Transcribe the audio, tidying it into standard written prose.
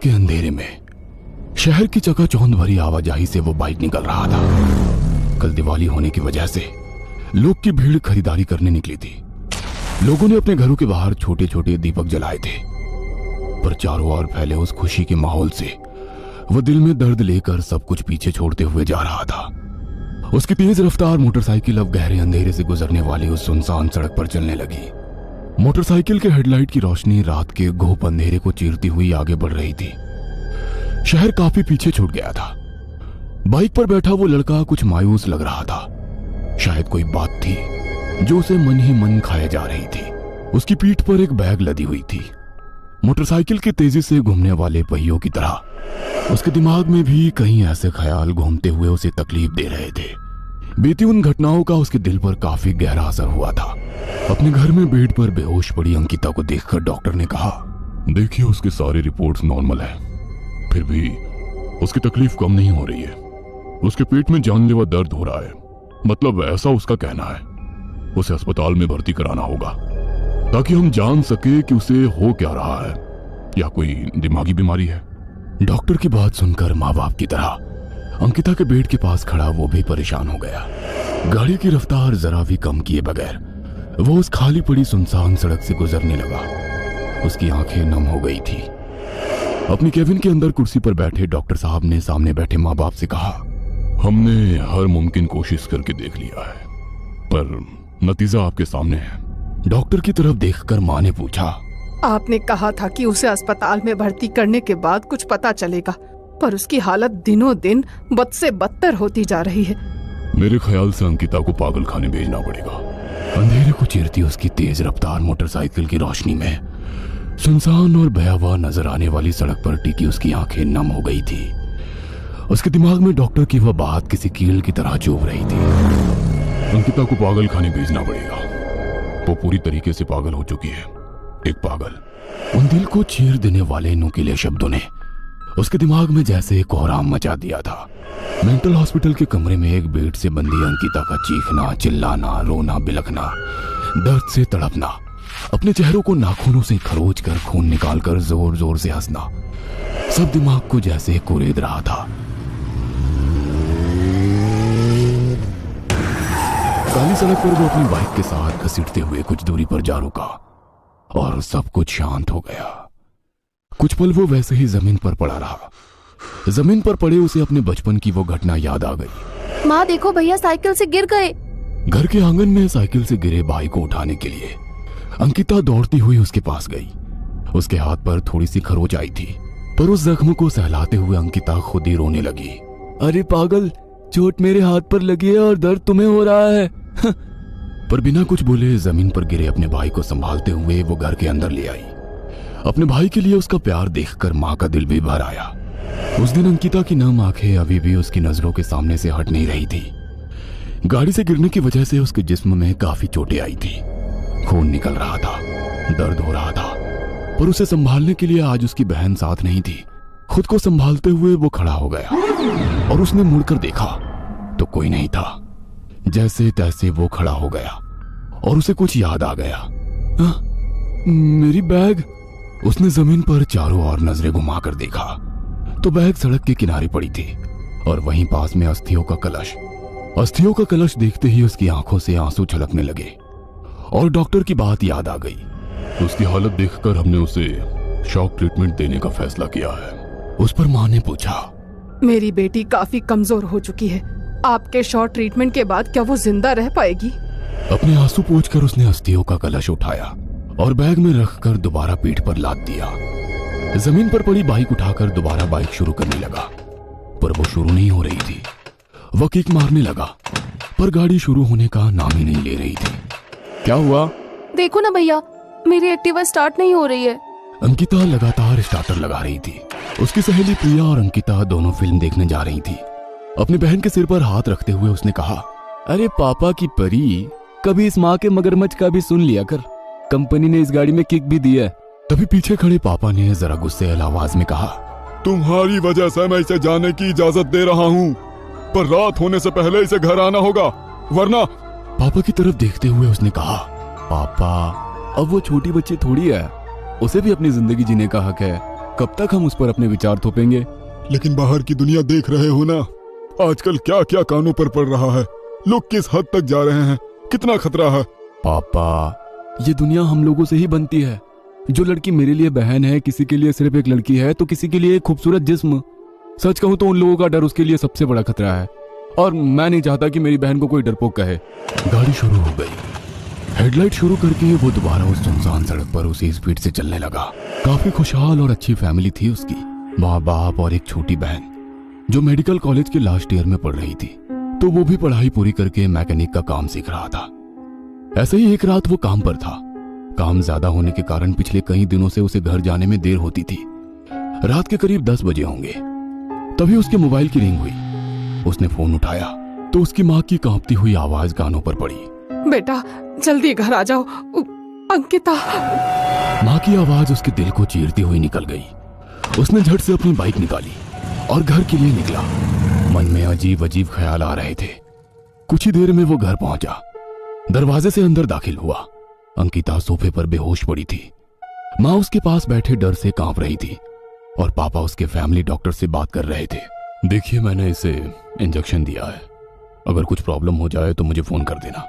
के अंधेरे में शहर की चकाचौंध भरी आवाजाही से वो बाइक निकल रहा था। कल दिवाली होने की वजह से लोग की भीड़ खरीदारी करने निकली थी। लोगों ने अपने घरों के बाहर छोटे छोटे दीपक जलाए थे, पर चारों ओर फैले उस खुशी के माहौल से वह दिल में दर्द लेकर सब कुछ पीछे छोड़ते हुए जा रहा था। उसकी तेज रफ्तार मोटरसाइकिल अब गहरे अंधेरे से गुजरने वाली उस सुनसान सड़क पर चलने लगी। मोटरसाइकिल के हेडलाइट की रोशनी रात के घोप अंधेरे को चीरती हुई आगे बढ़ रही थी। शहर काफी पीछे छूट गया था। बाइक पर बैठा वो लड़का कुछ मायूस लग रहा था। शायद कोई बात थी जो उसे मन ही मन खाए जा रही थी। उसकी पीठ पर एक बैग लदी हुई थी। मोटरसाइकिल के तेजी से घूमने वाले पहियों की तरह उसके दिमाग में भी कई ऐसे ख्याल घूमते हुए उसे तकलीफ दे रहे थे। बीती उन घटनाओं का उसके दिल पर काफी गहरा असर हुआ था। अपने घर में बेड पर बेहोश पड़ी अंकिता को देखकर डॉक्टर ने कहा, देखिए उसके सारे रिपोर्ट्स नॉर्मल है, फिर भी उसकी तकलीफ कम नहीं हो रही है। उसके पेट में जानलेवा दर्द हो रहा है, मतलब ऐसा उसका कहना है। उसे अस्पताल में भर्ती कराना होगा ताकि हम जान सके कि उसे हो क्या रहा है, या कोई दिमागी बीमारी है। डॉक्टर की बात सुनकर माँ बाप की तरह अंकिता के बेड के पास खड़ा वो भी परेशान हो गया। गाड़ी की रफ्तार जरा भी कम किए बगैर वो उस खाली पड़ी सुनसान सड़क से गुजरने लगा। उसकी आंखें नम हो गई थी। अपनी केबिन के अंदर कुर्सी पर बैठे डॉक्टर साहब ने सामने बैठे माँ बाप से कहा, हमने हर मुमकिन कोशिश करके देख लिया है, पर नतीजा आपके सामने है। डॉक्टर की तरफ देखकर माँ ने पूछा, आपने कहा था कि उसे अस्पताल में भर्ती करने के बाद कुछ पता चलेगा, पर उसकी हालत दिनों दिन बद से बदतर होती जा रही है। मेरे ख्याल से अंकिता को पागल खाने भेजना पड़ेगा। अंधेरे को चीरती उसकी तेज रफ्तार मोटरसाइकिल की रोशनी में सुनसान और भयावह नजर आने वाली सड़क पर टिकी उसकी आंखें नम हो गई थी। उसके दिमाग में डॉक्टर की वह बात किसी कील की तरह चुभ रही थी। अंकिता को पागल खाने भेजना पड़ेगा। वो पूरी तरीके से पागल हो चुकी है, एक पागल। उन दिल को चीर देने वाले नुकीले शब्दों ने उसके दिमाग में जैसे कोहराम मचा दिया था। मेंटल हॉस्पिटल के कमरे में एक बेड से बंदी अंकिता का चीखना, चिल्लाना, रोना, बिलखना, दर्द से तड़पना, अपने चेहरों को नाखूनों से खरोच कर खून निकालकर जोर जोर से हंसना, सब दिमाग को जैसे कुरेद रहा था। काली सड़क पर वो अपनी बाइक के साथ घसीटते हुए कुछ दूरी पर जा रुका और सब कुछ शांत हो गया। कुछ पल वो वैसे ही जमीन पर पड़ा रहा। जमीन पर पड़े उसे अपने बचपन की वो घटना याद आ गई। माँ देखो भैया साइकिल से गिर गए। घर के आंगन में साइकिल से गिरे भाई को उठाने के लिए अंकिता दौड़ती हुई उसके पास गई। उसके हाथ पर थोड़ी सी खरोच आई थी, पर उस जख्म को सहलाते हुए अंकिता खुद ही रोने लगी। अरे पागल, चोट मेरे हाथ पर लगी है और दर्द तुम्हें हो रहा है। पर बिना कुछ बोले जमीन पर गिरे अपने भाई को संभालते हुए वो घर के अंदर ले आई। अपने भाई के लिए उसका प्यार देखकर माँ का दिल भी भर आया। उस दिन अंकिता की नम आंखें अभी भी उसकी नजरों के सामने से हट नहीं रही थी। गाड़ी से गिरने की वजह से उसके जिस्म में काफी चोटें आई थी। खून निकल रहा था, दर्द हो रहा था, पर उसे संभालने के लिए आज उसकी बहन साथ नहीं थी। खुद को संभालते हुए वो खड़ा हो गया और उसने मुड़कर देखा तो कोई नहीं था। जैसे तैसे वो खड़ा हो गया और उसे कुछ याद आ गया। मेरी बैग। उसने जमीन पर चारों ओर नजरें घुमाकर देखा तो बैग सड़क के किनारे पड़ी थी और वहीं पास में अस्थियों का कलश। अस्थियों का कलश देखते ही उसकी आंखों से आंसू छलकने लगे और डॉक्टर की बात याद आ गई। उसकी हालत देखकर हमने उसे शॉक ट्रीटमेंट देने का फैसला किया है। उस पर माँ ने पूछा, मेरी बेटी काफी कमजोर हो चुकी है, आपके शॉक ट्रीटमेंट के बाद क्या वो जिंदा रह पाएगी? अपने आंसू पोंछकर उसने अस्थियों का कलश उठाया और बैग में रखकर दोबारा पीठ पर लाद दिया। जमीन पर पड़ी बाइक उठाकर दोबारा बाइक शुरू करने लगा, पर वो शुरू नहीं हो रही थी। वह किक मारने लगा, पर गाड़ी शुरू होने का नाम ही नहीं ले रही थी। क्या हुआ? देखो ना भैया, मेरी एक्टिवा स्टार्ट नहीं हो रही है। अंकिता लगातार स्टार्टर लगा रही थी। उसकी सहेली प्रिया और अंकिता दोनों फिल्म देखने जा रही थी। अपनी बहन के सिर पर हाथ रखते हुए उसने कहा, अरे पापा की परी, कभी इस माँ के मगरमच्छ का भी सुन लिया कर। कंपनी ने इस गाड़ी में किक भी दी है। तभी पीछे खड़े पापा ने जरा गुस्से आवाज में कहा, तुम्हारी वजह से मैं इसे जाने की इजाजत दे रहा हूँ, पर रात होने से पहले इसे घर आना होगा, वरना। पापा की तरफ देखते हुए उसने कहा, पापा अब वो छोटी बच्ची थोड़ी है, उसे भी अपनी जिंदगी जीने का हक है। कब तक हम उस पर अपने विचार थोपेंगे? लेकिन बाहर की दुनिया देख रहे हो ना, आजकल क्या क्या कानों पर पड़ रहा है, लोग किस हद तक जा रहे हैं, कितना खतरा है। पापा, ये दुनिया हम लोगों से ही बनती है। जो लड़की मेरे लिए बहन है, किसी के लिए सिर्फ एक लड़की है, तो किसी के लिए एक खूबसूरत जिस्म। सच कहूं तो उन लोगों का डर उसके लिए सबसे बड़ा खतरा है, और मैं नहीं चाहता कि मेरी बहन को कोई डरपोक कहे। गाड़ी शुरू हो गई। हेडलाइट शुरू करके वो दोबारा उस सुनसान सड़क पर उसी स्पीड से चलने लगा। काफी खुशहाल और अच्छी फैमिली थी उसकी, माँ बाप और एक छोटी बहन जो मेडिकल कॉलेज के लास्ट ईयर में पढ़ रही थी। तो वो भी पढ़ाई पूरी करके मैकेनिक का काम सीख रहा था। ऐसे ही एक रात वो काम पर था। काम ज्यादा होने के कारण पिछले कई दिनों से उसे घर जाने में देर होती थी। रात के करीब 10 बजे होंगे, तभी उसके मोबाइल की रिंग हुई। उसने फोन उठाया तो उसकी माँ की कांपती हुई आवाज कानों पर पड़ी। बेटा जल्दी घर आ जाओ, अंकिता। माँ की आवाज उसके दिल को चीरती हुई निकल गई। उसने झट से अपनी बाइक निकाली और घर के लिए निकला। मन में अजीब अजीब ख्याल आ रहे थे। कुछ ही देर में वो घर पहुंचा। दरवाजे से अंदर दाखिल हुआ। अंकिता सोफे पर बेहोश पड़ी थी। माँ उसके पास बैठे डर से कांप रही थी और पापा उसके फैमिली डॉक्टर से बात कर रहे थे। देखिए, मैंने इसे इंजेक्शन दिया है, अगर कुछ प्रॉब्लम हो जाए तो मुझे फोन कर देना।